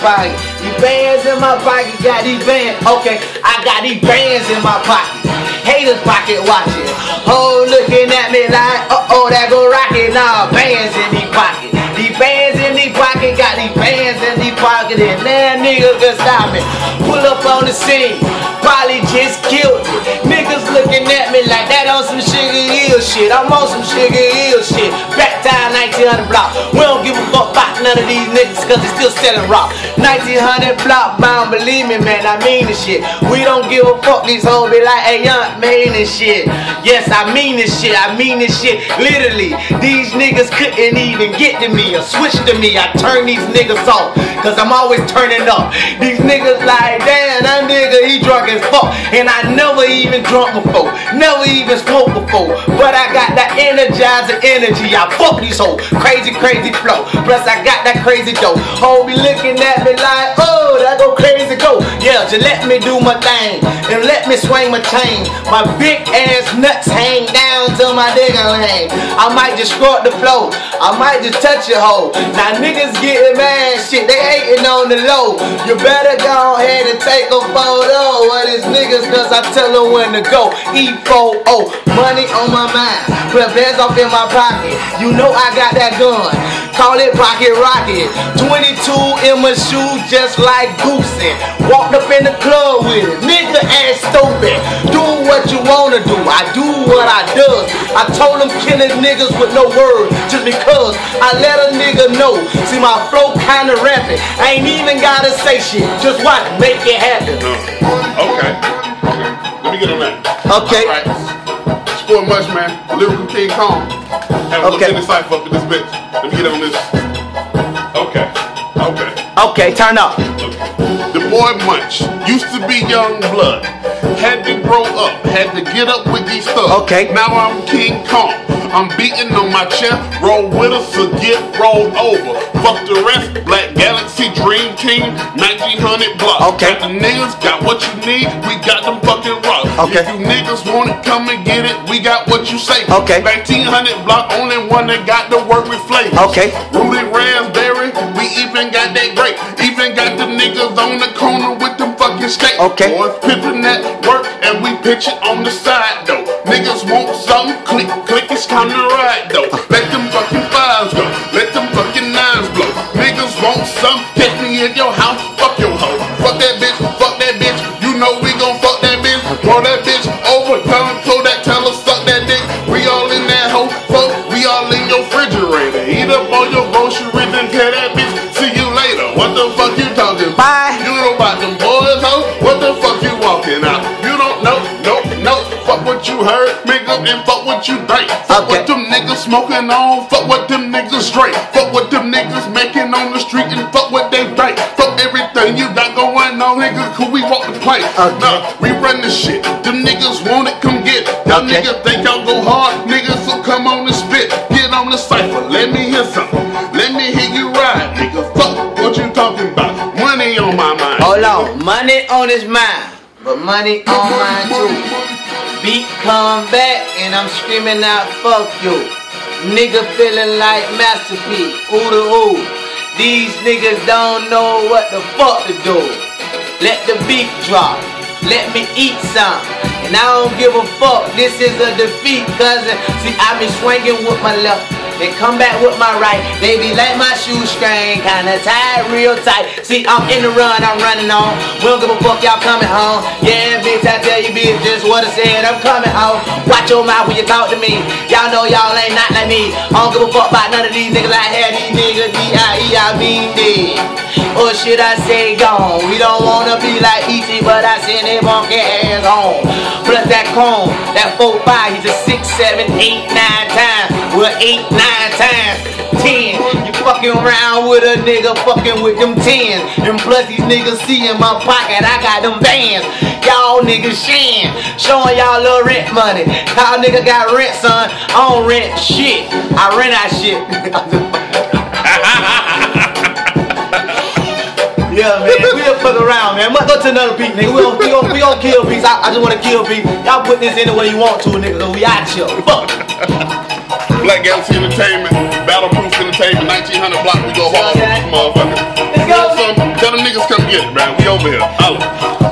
pocket. These bands in my pocket, got these bands. Okay, I got these bands in my pocket. Haters pocket watching. Oh, looking at me like, uh-oh, that go rocket. Nah, bands in these pockets. These bands in these pockets, got these bands in these pockets. And now niggas can stop me. Pull up on the scene, probably just killed me. Niggas looking at me like that on some Sugar Hill shit. I'm on some Sugar Hill shit. Back time 1900 block. We don't give a fuck about none of these niggas cause they still selling rock. 1900 block bound, believe me man, I mean this shit. We don't give a fuck, these hoes be like, hey young, mean this shit. Yes, I mean this shit, I mean this shit. Literally, these niggas couldn't even get to me or switch to me. I turn these niggas off cause I'm always turning up. These niggas like, damn, that nigga, he drunk as fuck. And I never even drunk before, never even smoked before. But I got that energizer energy. I fuck these hoes, crazy, crazy flow. Plus I got that crazy dough. Hoe be looking at me like, oh, that go crazy go. Yeah, just let me do my thing and let me swing my chain. My big ass nuts hang down to my digger lane. I might just scrub the flow, I might just touch your hoe. Now niggas getting mad, shit, they hating on the low. You better go ahead and take a photo of these niggas cause I tell them when to go. E4O, money on my mind, put bands off in my pocket. You know I got that gun, call it pocket rocket. 22 in my shoes just like Goosey. Walked up in the club with it, nigga ass stupid. Do what you wanna do, I do what I does. I told them killing niggas with no words just because I let a nigga know. See my flow kinda rapid, I ain't even gotta say shit, just watch, make it happen. Okay, let me get on that. Okay. All right. Sport much, man. Lyrical King Kong. Have a Okay. look in the cipher up in this bitch. Let me get on this. Okay. Okay. Okay, turn up. The boy Munch used to be young blood. Had to grow up, had to get up with these thugs. Okay. Now I'm King Kong. I'm beating on my chest. Roll with us or get rolled over. Fuck the rest. Black Galaxy Dream Team 1900 block. Okay. Got the niggas, got what you need. We got them fucking rocks. Okay. If you niggas want it, come and get it. We got what you say. Okay. 1900 block, only one that got the work with flavor. Okay. Rudy Raspberry, we even got that grape. Even got the niggas on the corner with them fucking skates. Okay. Boys pimping that work and we pitch it on the side though. Niggas want something, click, click, it's time to ride though. Let them fucking fives go, let them fucking nines blow. Niggas want some, catch me in your house, fuck your hoe. Fuck that bitch, you know we gon' fuck that bitch. Roll that bitch over, tell that, tell her suck that dick. We all in that hoe, fuck, we all in your refrigerator. Eat up all your groceries and tell that bitch, see you later. What the fuck you talking about? Bye. You know about them boys, hoe? What the fuck you walking out? You don't know, no, fuck what you heard, nigga, and fuck what you think. Fuck what them niggas smoking on, fuck what them niggas straight. Fuck what them niggas making on the street and fuck what they think. Fuck everything you got going on, nigga, cause we walk the plank. Nah, we run this shit. Them niggas want it, come get it. Y'all niggas think y'all go hard, niggas so come on and spit. Get on the cipher, let me hear something. Let me hear you ride, nigga. Fuck what you talking about. Money on my mind. Hold on, money on his mind, but money on mine too. Beat come back and I'm screaming out, fuck you. Nigga feeling like Master P, ooh the ooh. These niggas don't know what the fuck to do. Let the beat drop, let me eat some. And I don't give a fuck, this is a defeat, cousin. See, I be swinging with my left, then come back with my right. They be like my shoestring, kinda tied real tight. See, I'm in the run, I'm running on. We don't give a fuck, y'all coming home. Yeah, bitch, I tell you, bitch, just what I said, I'm coming home. Watch your mouth when you talk to me. Y'all know y'all ain't not like me. I don't give a fuck about none of these niggas I had. These niggas, D.I.E., I mean dead. Or should I say gone? We don't wanna be like E.T., but I send him monkey ass home. Plus that cone, that 4-5, he's a 6, 7, 8, 9 times. Well, 8, 9 times, 10. You fucking around with a nigga fucking with them 10s. And plus these niggas see in my pocket, I got them bands. Y'all niggas sharing, showing y'all little rent money. Y'all nigga got rent, son. I don't rent shit. I rent out shit. Yeah, man, we don't fuck around, man. Let's go to another beat, nigga. We gon' kill beats. I just wanna kill beats. Y'all put this any way you want to, nigga, cause we out here. Fuck. Black Galaxy Entertainment, Battleproof Entertainment, 1900 block, we go hard on this motherfucker. Let's go. Tell them get it, man. We over here. Holla.